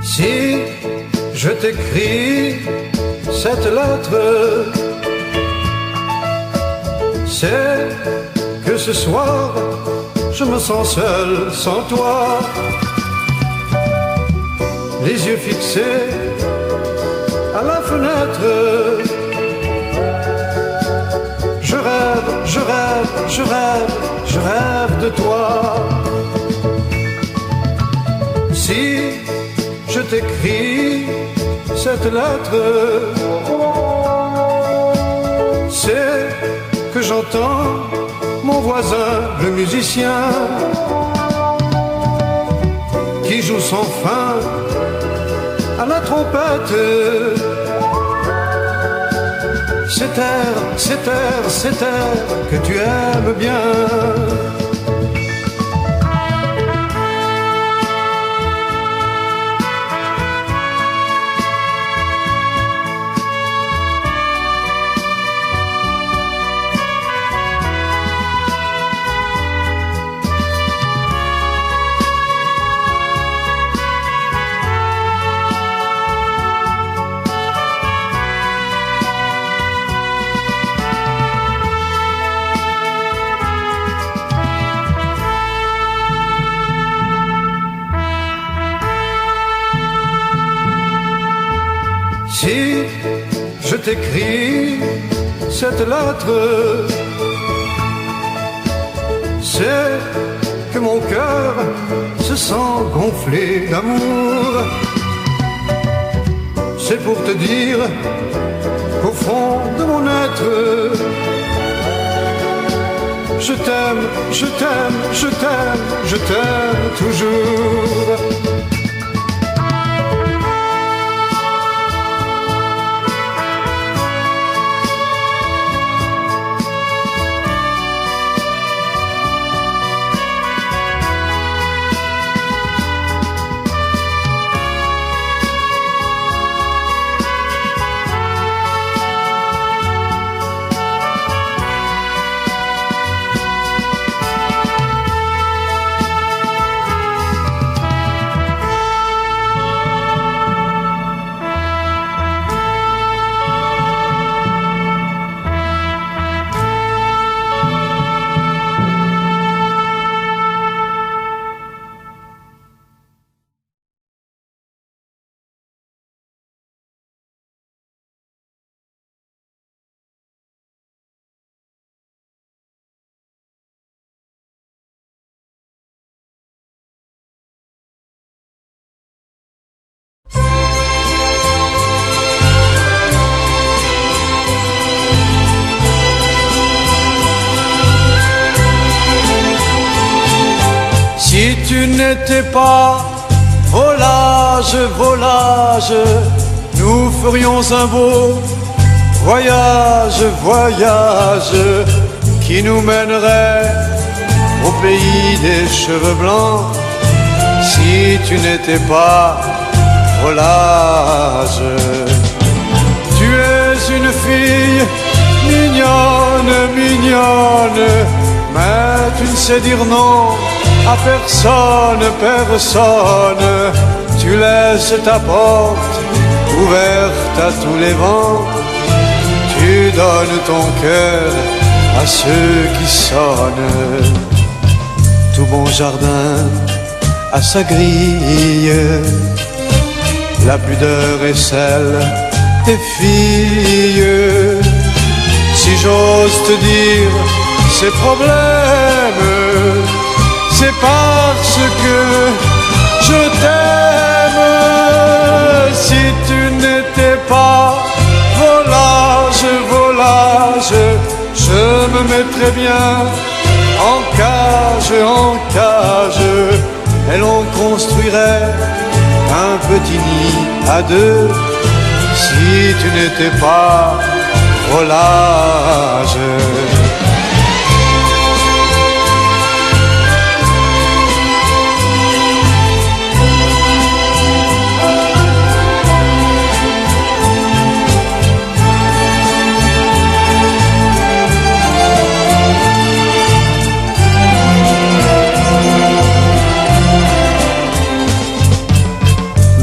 Si je t'écris cette lettre, c'est que ce soir je me sens seul sans toi, les yeux fixés à la fenêtre. Je rêve, je rêve, je rêve, je rêve de toi. Si je t'écris cette lettre, c'est que j'entends mon voisin, le musicien, qui joue sans fin à la trompette. Cet air, cet air, cet air que tu aimes bien. Si je t'écris cette lettre, c'est que mon cœur se sent gonflé d'amour. C'est pour te dire qu'au fond de mon être, je t'aime, je t'aime, je t'aime, je t'aime toujours. Si tu n'étais pas volage, volage, nous ferions un beau voyage, voyage qui nous mènerait au pays des cheveux blancs. Si tu n'étais pas volage, tu es une fille mignonne, mignonne, mais tu ne sais dire non à personne, personne. Tu laisses ta porte ouverte à tous les vents. Tu donnes ton cœur à ceux qui sonnent. Tout bon jardin a sa grille. La pudeur est celle des filles. Si j'ose te dire ces problèmes, c'est parce que je t'aime. Si tu n'étais pas volage, volage, je je me mettrais bien en cage, et l'on construirait un petit nid à deux si tu n'étais pas volage.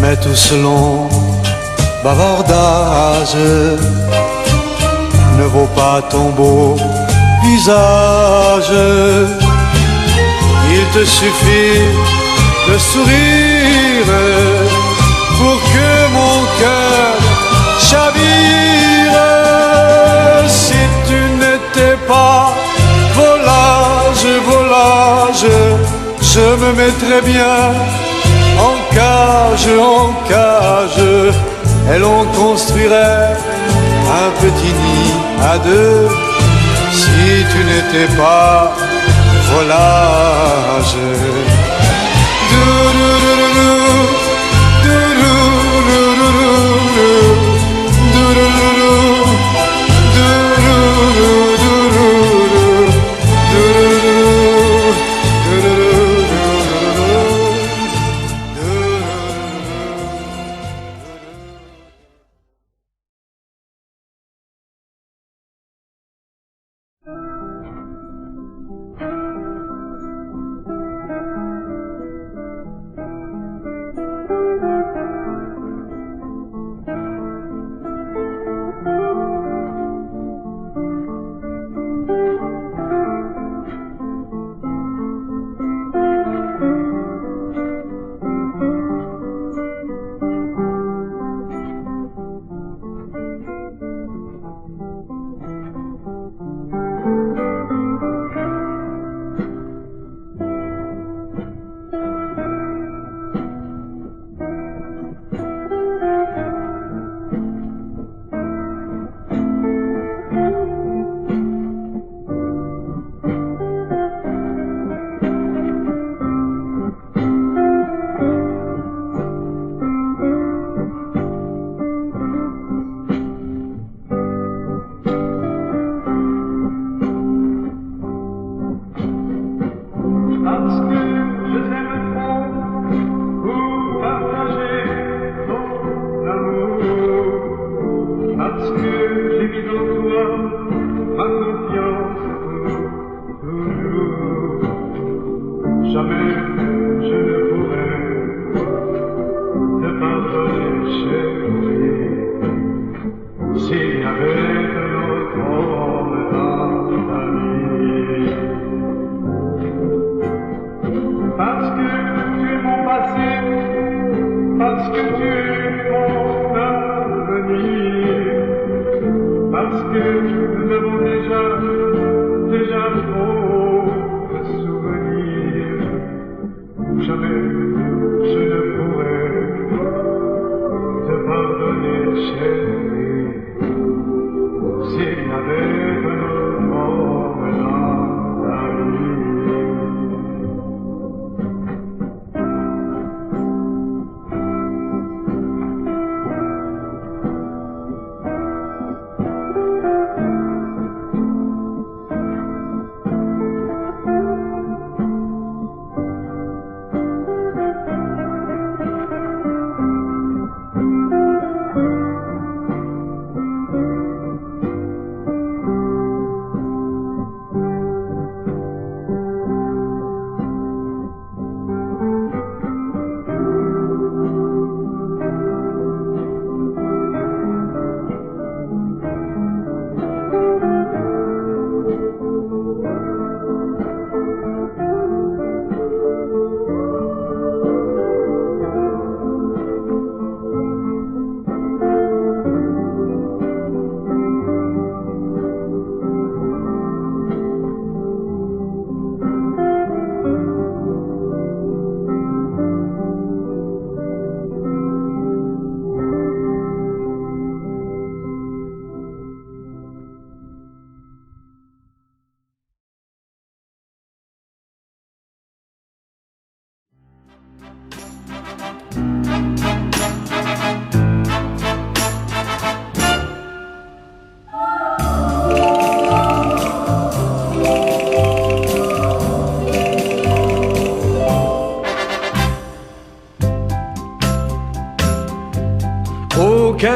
Mais tout ce long bavardage ne vaut pas ton beau visage. Il te suffit de sourire pour que mon cœur chavire. Si tu n'étais pas volage, je me mettrais bien en cage, et l'on construirait un petit nid à deux si tu n'étais pas volage.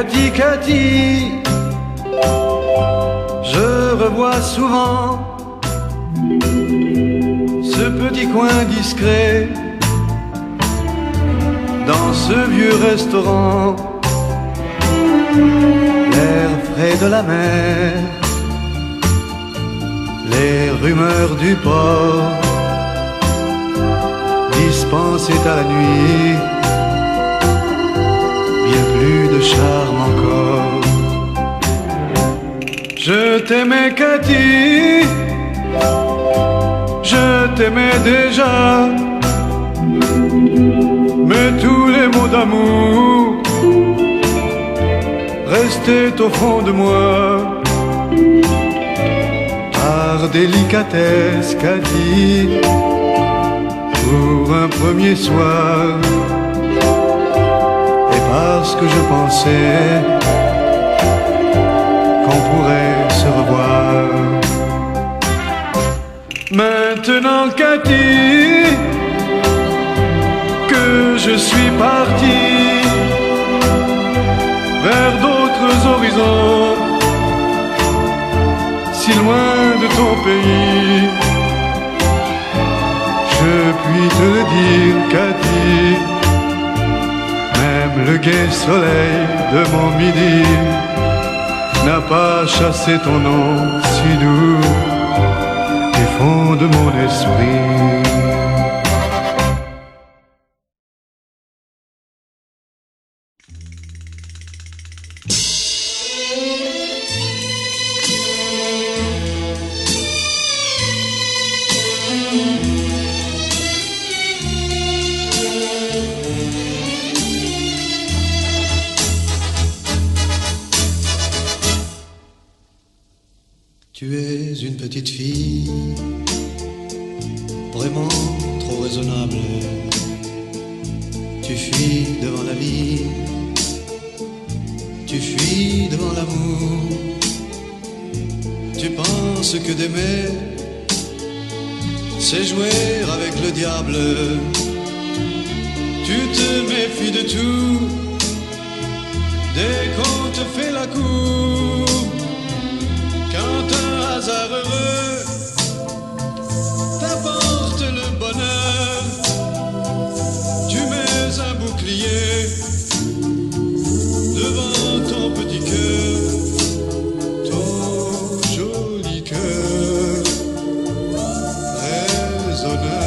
Cathy, Cathy, je revois souvent ce petit coin discret dans ce vieux restaurant, l'air frais de la mer, les rumeurs du port dispensaient à la nuit bien plus de charme encore. Je t'aimais Cathy, je t'aimais déjà, mais tous les mots d'amour restaient au fond de moi. Par délicatesse, Cathy, pour un premier soir, et parce que je pensais qu'on pourrait se revoir. Maintenant, Cathy, que je suis parti vers d'autres horizons, si loin de ton pays, je puis te le dire, Cathy, même le gai soleil de mon midi n'a pas chassé ton nom si doux du fond de mon esprit. Tu es une petite fille, vraiment trop raisonnable. Tu fuis devant la vie, tu fuis devant l'amour. Tu penses que d'aimer, c'est jouer avec le diable. Tu te méfies de tout, dès qu'on te fait la cour. Quand un hasard heureux t'apporte le bonheur, tu mets un bouclier devant ton petit cœur, ton joli cœur raisonneur.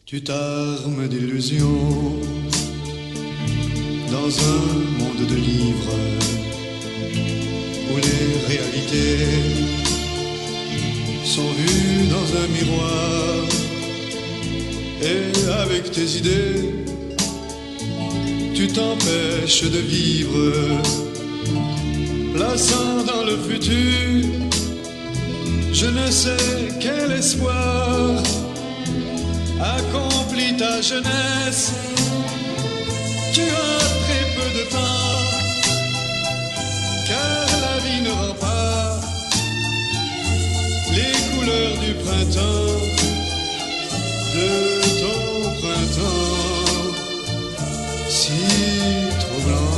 Tu t'armes d'illusions dans un monde de livres où les réalités sont vues dans un miroir, et avec tes idées tu t'empêches de vivre, plaçant dans le futur je ne sais quel espoir. Accomplis ta jeunesse, tu as très peu de temps, car la vie ne rend pas les couleurs du printemps, de ton printemps si troublant.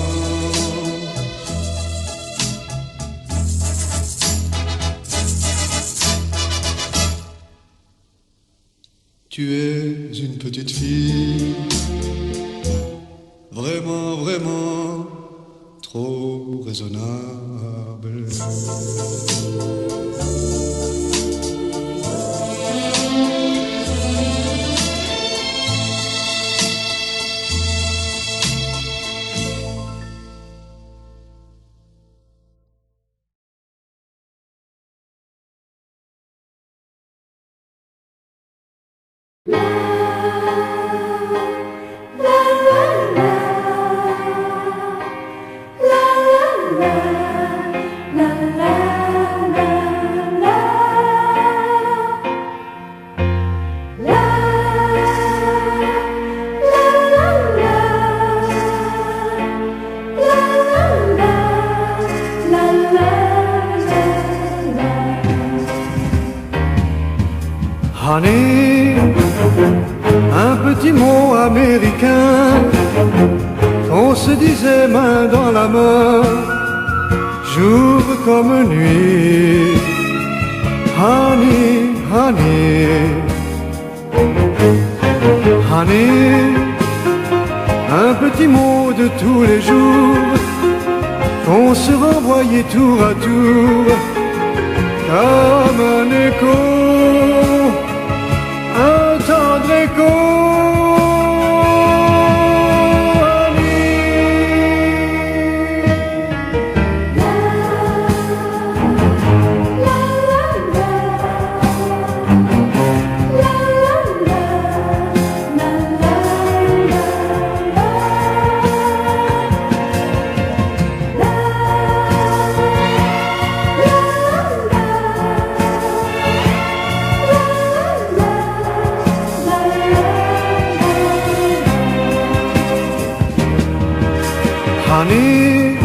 Tu es une petite fille, vraiment, vraiment trop raisonnable. La les mains dans la main, jour comme nuit. Honey, honey, honey, un petit mot de tous les jours qu'on se renvoyait tour à tour comme un écho, un tendre écho. Honey,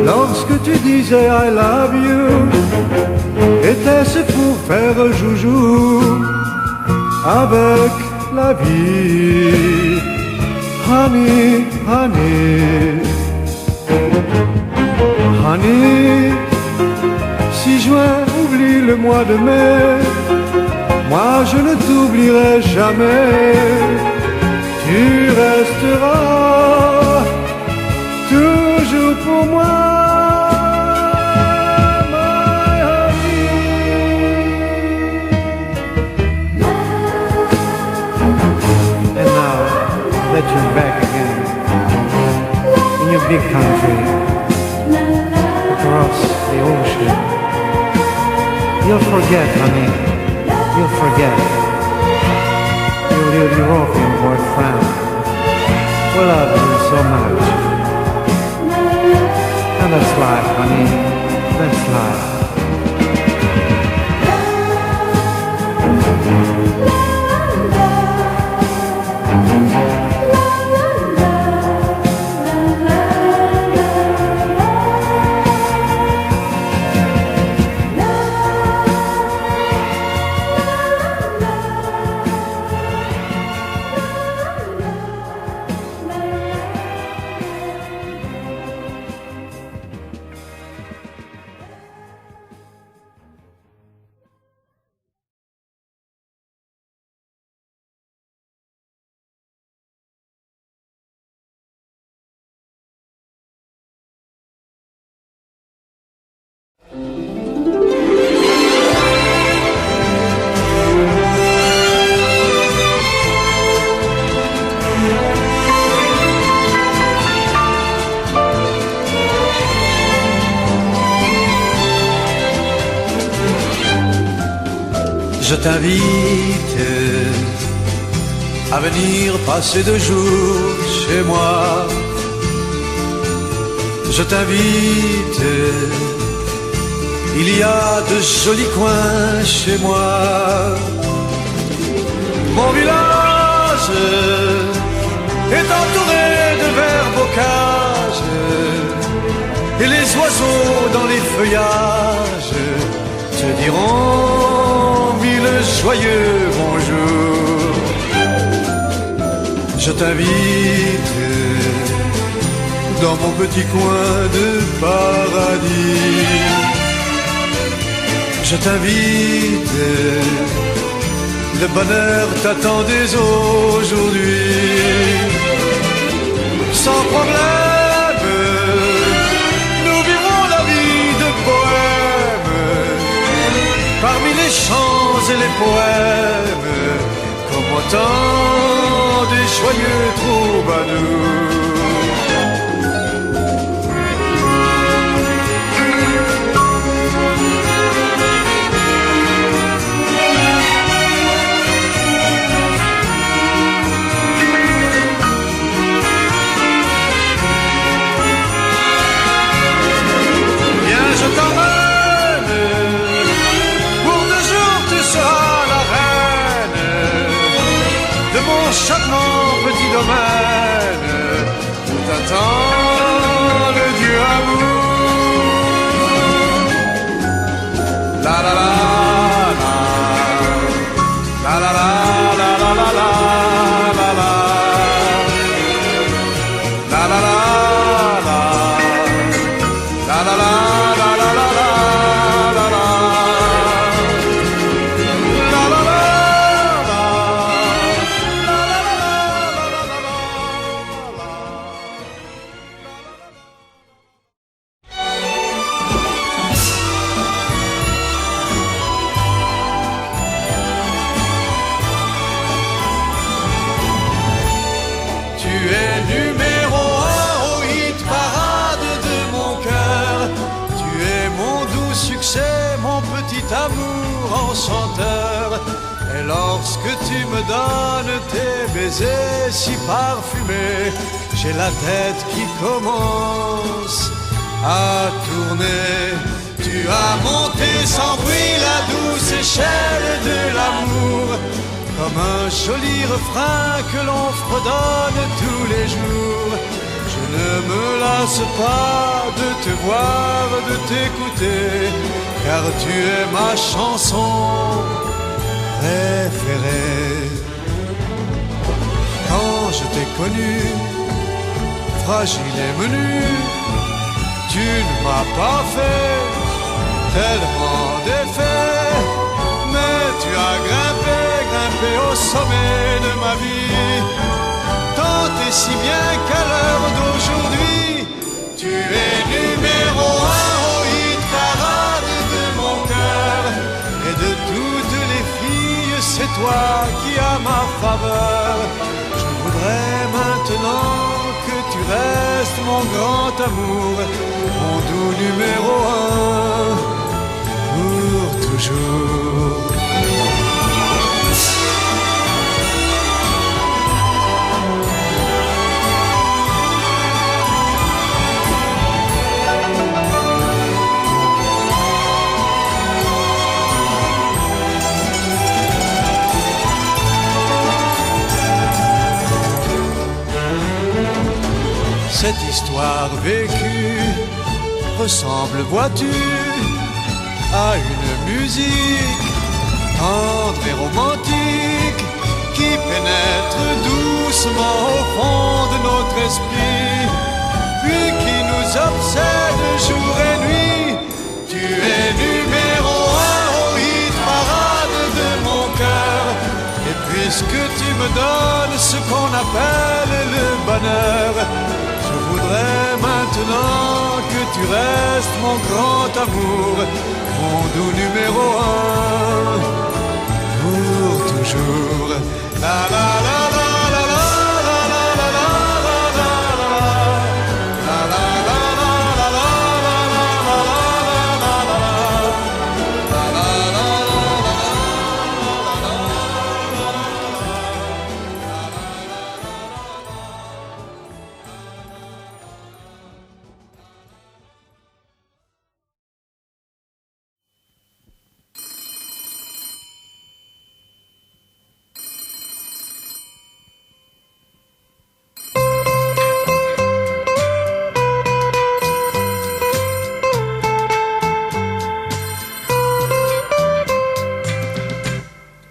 lorsque tu disais I love you, était-ce pour faire joujou avec la vie? Honey, honey, honey, si juin oublie le mois de mai, moi je ne t'oublierai jamais. Tu resteras toujours pour moi, my honey. And now that you're back again in your big country, across the ocean, you'll forget, honey, you'll forget. You'll leave your European boyfriend who loves you so much. And that's life, honey, that's life. Je t'invite à venir passer 2 jours chez moi. Je t'invite, il y a de jolis coins chez moi. Mon village est entouré de verts bocages et les oiseaux dans les feuillages te diront 1000 joyeux bonjours. Je t'invite dans mon petit coin de paradis. Je t'invite, le bonheur t'attend dès aujourd'hui. Sans problème, nous vivrons la vie de bohème, parmi les chants et les poèmes, comme autant des joyeux troubadours. Charmant petit domaine où t'attend le Dieu amour. La la la la, la la la la la la la la, la la la. chanteur. Et lorsque tu me donnes tes baisers si parfumés, j'ai la tête qui commence à tourner. Tu as monté sans bruit la douce échelle de l'amour, comme un joli refrain que l'on fredonne tous les jours. Je ne me lasse pas de te voir, de t'écouter, car tu es ma chanson préférée. Quand je t'ai connu, fragile et menu, tu ne m'as pas fait tellement d'effets, mais tu as grimpé au sommet de ma vie, tant et si bien qu'à l'heure d'aujourd'hui, tu es numéro 1 au hit parade de mon cœur. Et de toutes les filles, c'est toi qui as ma faveur. Je voudrais maintenant que tu restes mon grand amour, mon doux numéro 1, pour toujours. Cette histoire vécue ressemble, vois-tu, à une musique tendre et romantique qui pénètre doucement au fond de notre esprit, puis qui nous obsède jour et nuit. Tu es numéro 1 au hit parade de mon cœur. Et puisque tu me donnes ce qu'on appelle le bonheur, je voudrais maintenant que tu restes mon grand amour, mon doux numéro 1, pour toujours. La la la la la la la la la la la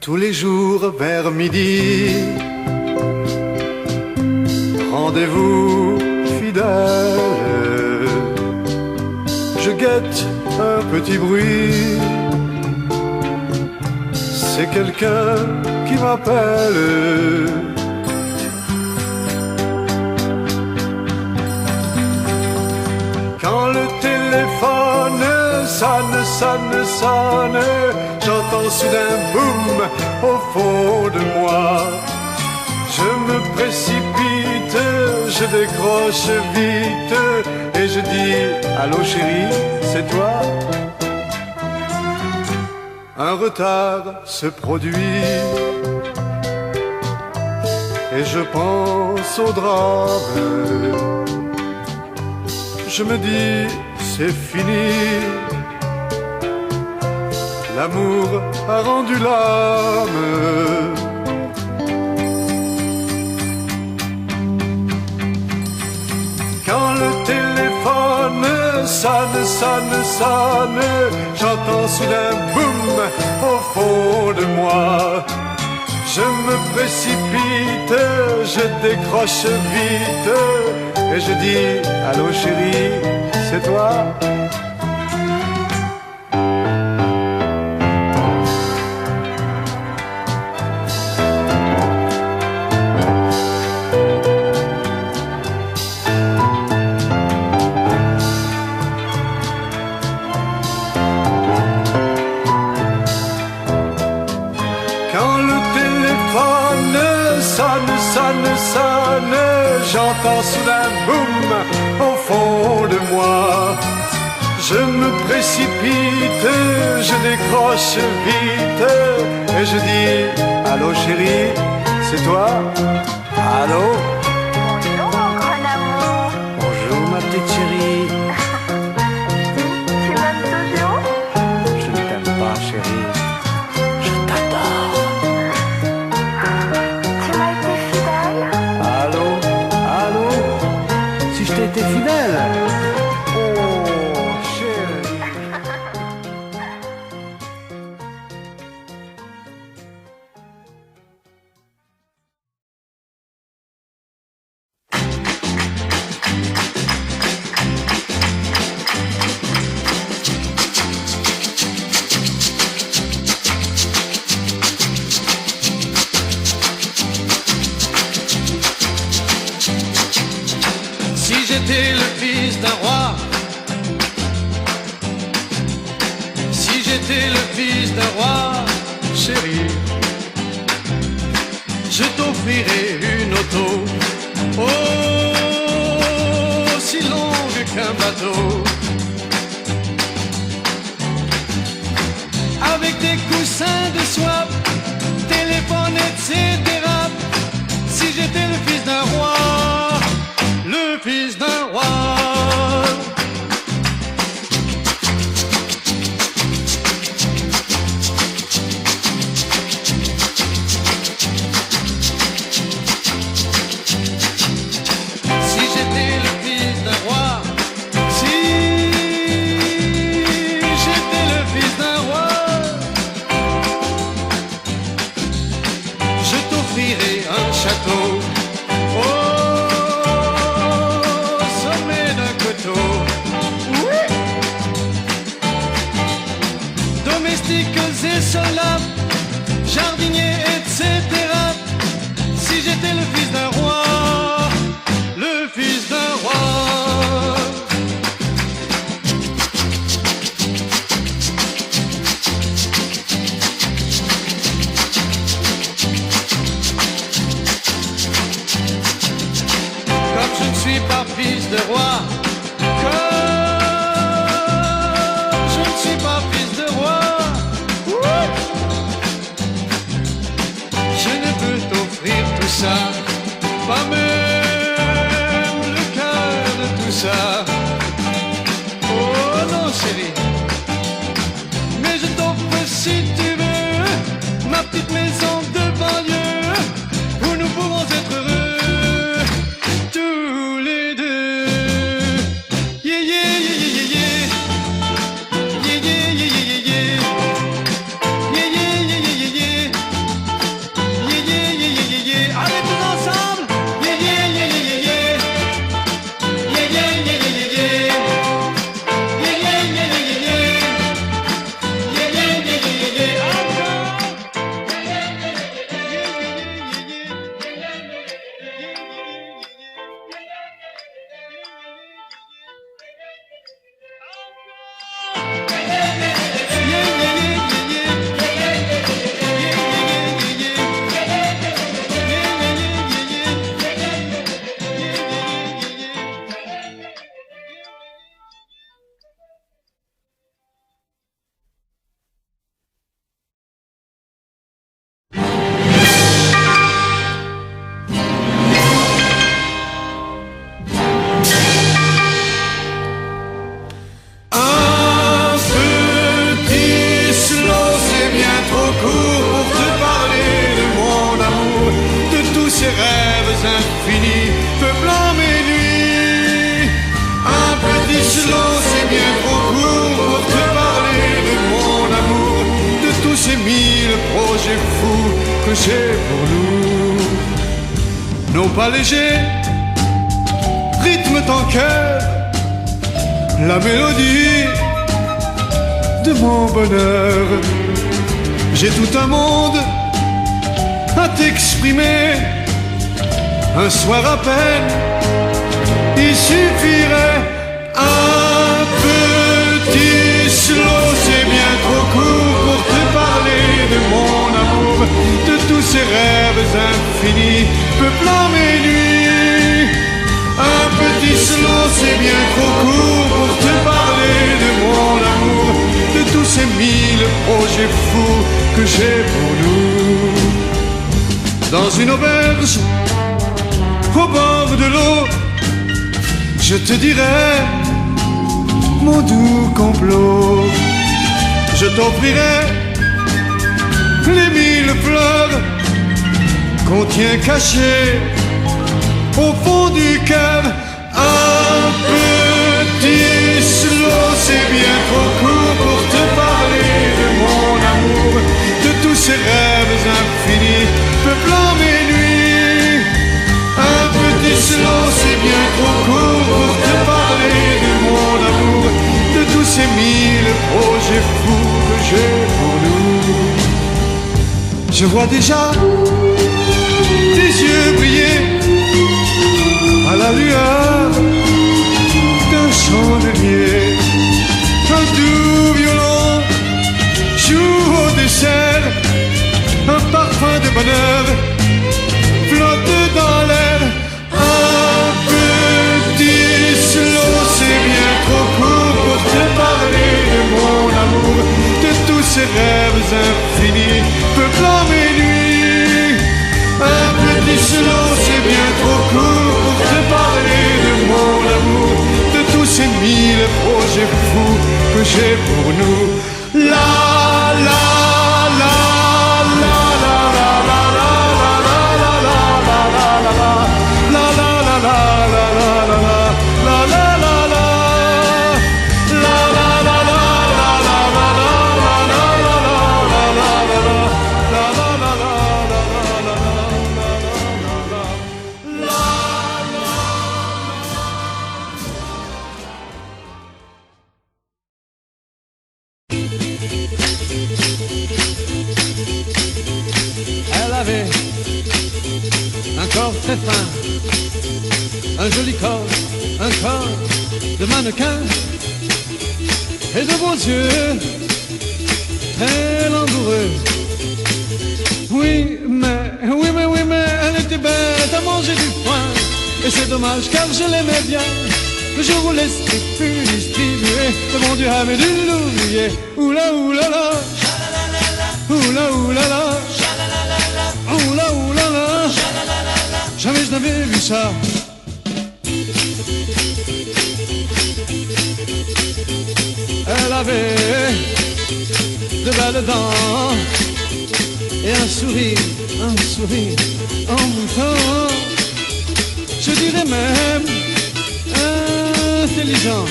tous les jours vers midi, rendez-vous fidèle. Je guette un petit bruit, c'est quelqu'un qui m'appelle. Quand le téléphone sonne, j'entends soudain boum au fond de moi. Je me précipite, je décroche vite et je dis allô chérie, c'est toi? Un retard se produit et je pense au drame. Je me dis c'est fini, l'amour a rendu l'âme. Quand le téléphone sonne, j'entends soudain boum au fond de moi. Je me précipite, je décroche vite et je dis allô chérie, c'est toi? Sonne, j'entends soudain boum au fond de moi. Je me précipite, je décroche vite et je dis allô chérie, c'est toi? Allô? Bonjour mon grand amour. Bonjour ma petite chérie. Tu m'aimes toujours? Je ne t'aime pas chérie. Je t'adore. Tu m'as été fidèle? Allô? Allô? Si je t'ai été fidèle? Oh chérie. Si j'étais le fils d'un roi, si j'étais le fils d'un roi, chérie, je t'offrirais une auto, aussi longue qu'un bateau, avec des coussins de soie, téléphone, etc. Si j'étais le fils d'un roi, le fils d'un roi. Si j'étais le fils d'un roi, si j'étais le fils d'un roi, je t'offrirais un château au sommet d'un coteau. Oui. Domestiques et soldats, jardiniers, etc. Si j'étais le fils d'un roi, le fils d'un roi. Comme je ne suis pas fils de roi, comme je ne suis pas fils de roi, je ne peux t'offrir tout ça, pas même le cœur de tout ça. Oh non chérie, mais je t'offre si tu veux ma petite maison de banlieue où nous pouvons être heureux tous les deux. Yeah yeah yeah yeah yeah yeah. Yeah yeah yeah yeah yeah yeah. Yeah yeah yeah yeah yeah yeah. Yeah yeah yeah yeah yeah yeah. Allez tous ensemble. Yeah yeah yeah yeah yeah yeah. Yeah yeah yeah yeah yeah yeah. Yeah yeah yeah yeah yeah yeah. Yeah yeah yeah yeah yeah yeah. Encore. Yeah yeah yeah yeah yeah Un petit slow, c'est bien trop court pour te parler de mon amour, de tous ces rêves infinis, peuplant mes nuits. Un petit slow, c'est bien trop court pour te parler de mon amour, de tous ces 1000 projets fous que j'ai pour nous. Non pas léger, rythme ton cœur, la mélodie de mon bonheur. J'ai tout un monde à t'exprimer. Un soir à peine, il suffirait un petit slow. C'est bien trop court pour te parler de mon amour, de tous ces rêves infinis peuplant mes nuits. Un petit slow, c'est bien trop court pour te parler de mon fou que j'ai pour nous. Dans une auberge, au bord de l'eau, je te dirai mon doux complot. Je t'offrirai les 1000 fleurs qu'on tient cachées au fond du cœur. Un petit slow, c'est bien trop court pour te parler de mon amour, de tous ces rêves infinis peuplant mes nuits. Un petit slow, c'est bien trop court pour te parler de mon amour, de tous ces 1000 projets fous que j'ai pour nous. Je vois déjà tes yeux briller à la lueur d'un chandelier. Un doux violon joue au dessert, un parfum de bonheur flotte dans l'air. Un petit slow, c'est bien trop court pour te parler de mon amour, de tous ces rêves infinis peuplant mes nuits. Un petit slow, c'est bien trop court pour te parler de mon amour, de tous ces 1000 projets fous que j'ai pour nous. La la la la la la la la la la la la la la la Elle avait un corps très fin, un joli corps, un corps de mannequin et de beaux yeux très langoureux. Oui, mais elle était bête à manger du foin, et c'est dommage car je l'aimais bien. Le jour où l'esprit fut distribué, le bon Dieu avait dû l'oublier. Oula oulala, oula oulala, oula oulala, jamais je n'avais vu ça. Elle avait de belles dents et un sourire en mouton, je dirais même intelligent.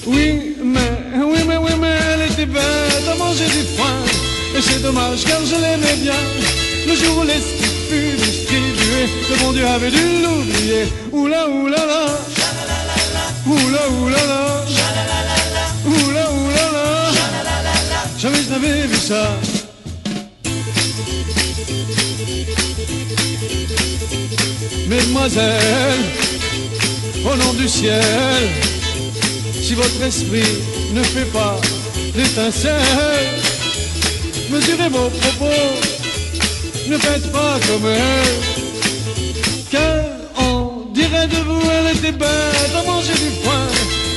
Oui, mais elle était bête à manger du foin, et c'est dommage car je l'aimais bien. Le jour où l'esprit fut distribué, le bon Dieu avait dû l'oublier. Oula oulala, oula oulala, oula oulala, jamais je n'avais vu ça. Mesdemoiselles, au nom du ciel, si votre esprit ne fait pas d'étincelle, mesurez vos propos, ne faites pas comme elle, car on dirait de vous, elle était bête à manger du foin,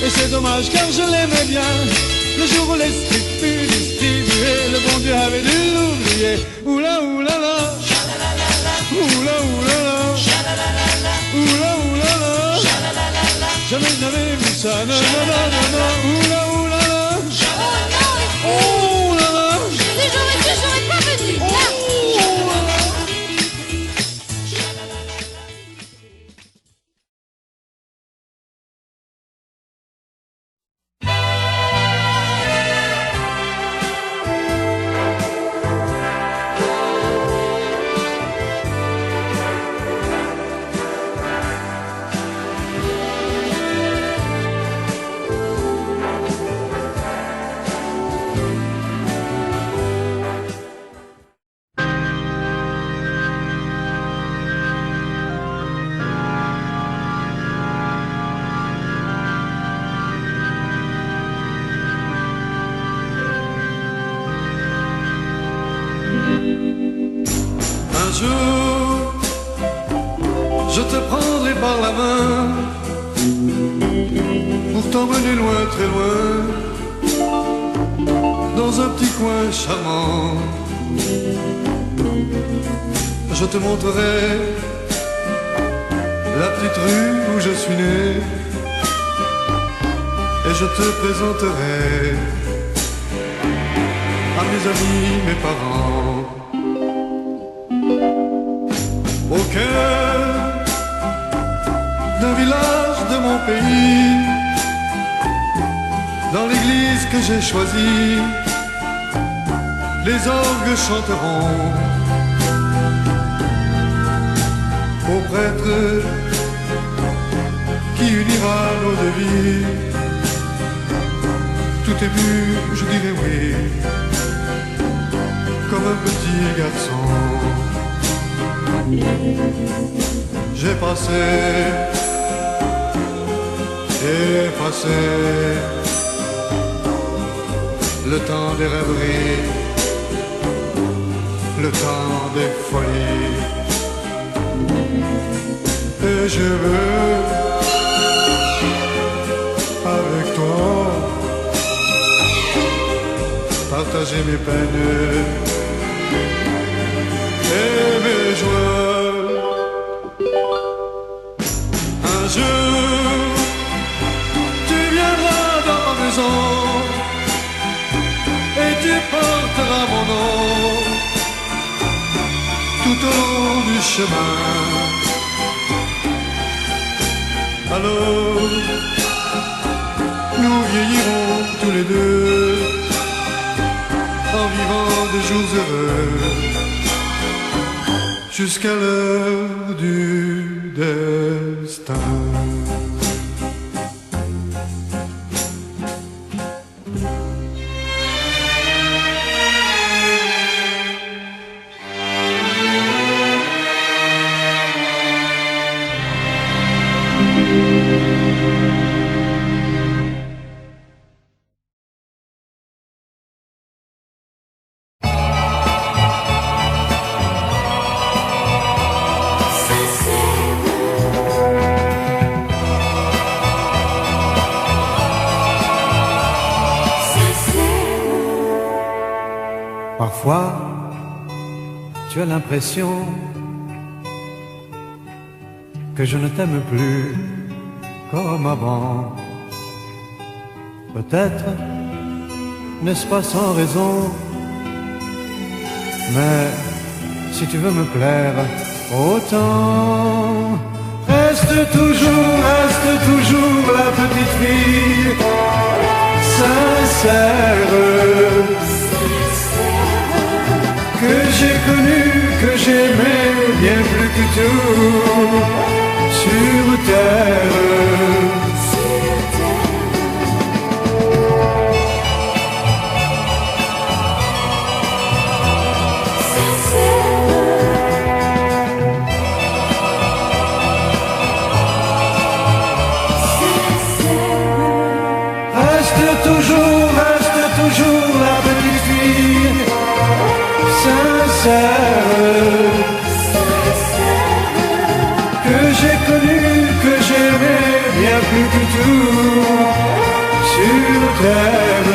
et c'est dommage car je l'aimais bien. Le jour où l'esprit fut distribué, le bon Dieu avait dû l'oublier. Oula oulala, oula oulala, oula oulala, jamais je n'avais vu ça. Non, non, non, non, non, oula oulala, oulala. Si j'aurais su, j'aurais pas venu. Un jour, je te prendrai par la main pour t'emmener loin, très loin, dans un petit coin charmant. Je te montrerai la petite rue où je suis né, et je te présenterai à mes amis, mes parents. Au cœur d'un village de mon pays, dans l'église que j'ai choisie, les orgues chanteront. Au prêtre qui unira nos deux vies, tout ému, je dirai oui, comme un petit garçon. J'ai passé, effacé le temps des rêveries, le temps des folies. Et je veux, avec toi, partager mes peines et mes joies. Un jour, tu viendras dans ma maison et tu porteras mon nom tout au long du chemin. Alors, nous vieillirons tous les deux en vivant de jours heureux jusqu'à l'heure du destin. Parfois, tu as l'impression que je ne t'aime plus comme avant. Peut-être n'est-ce pas sans raison, mais si tu veux me plaire autant, reste toujours la petite fille sincère que j'ai connu, que j'aimais bien plus que tout sur terre. Reste toujours la petite fille sincère que j'ai connu, que j'aimais bien plus que tout sur terre.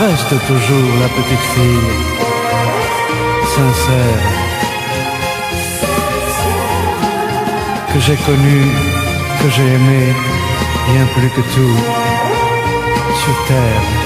Reste toujours la petite fille sincère que j'ai connue, que j'ai aimée bien plus que tout sur terre.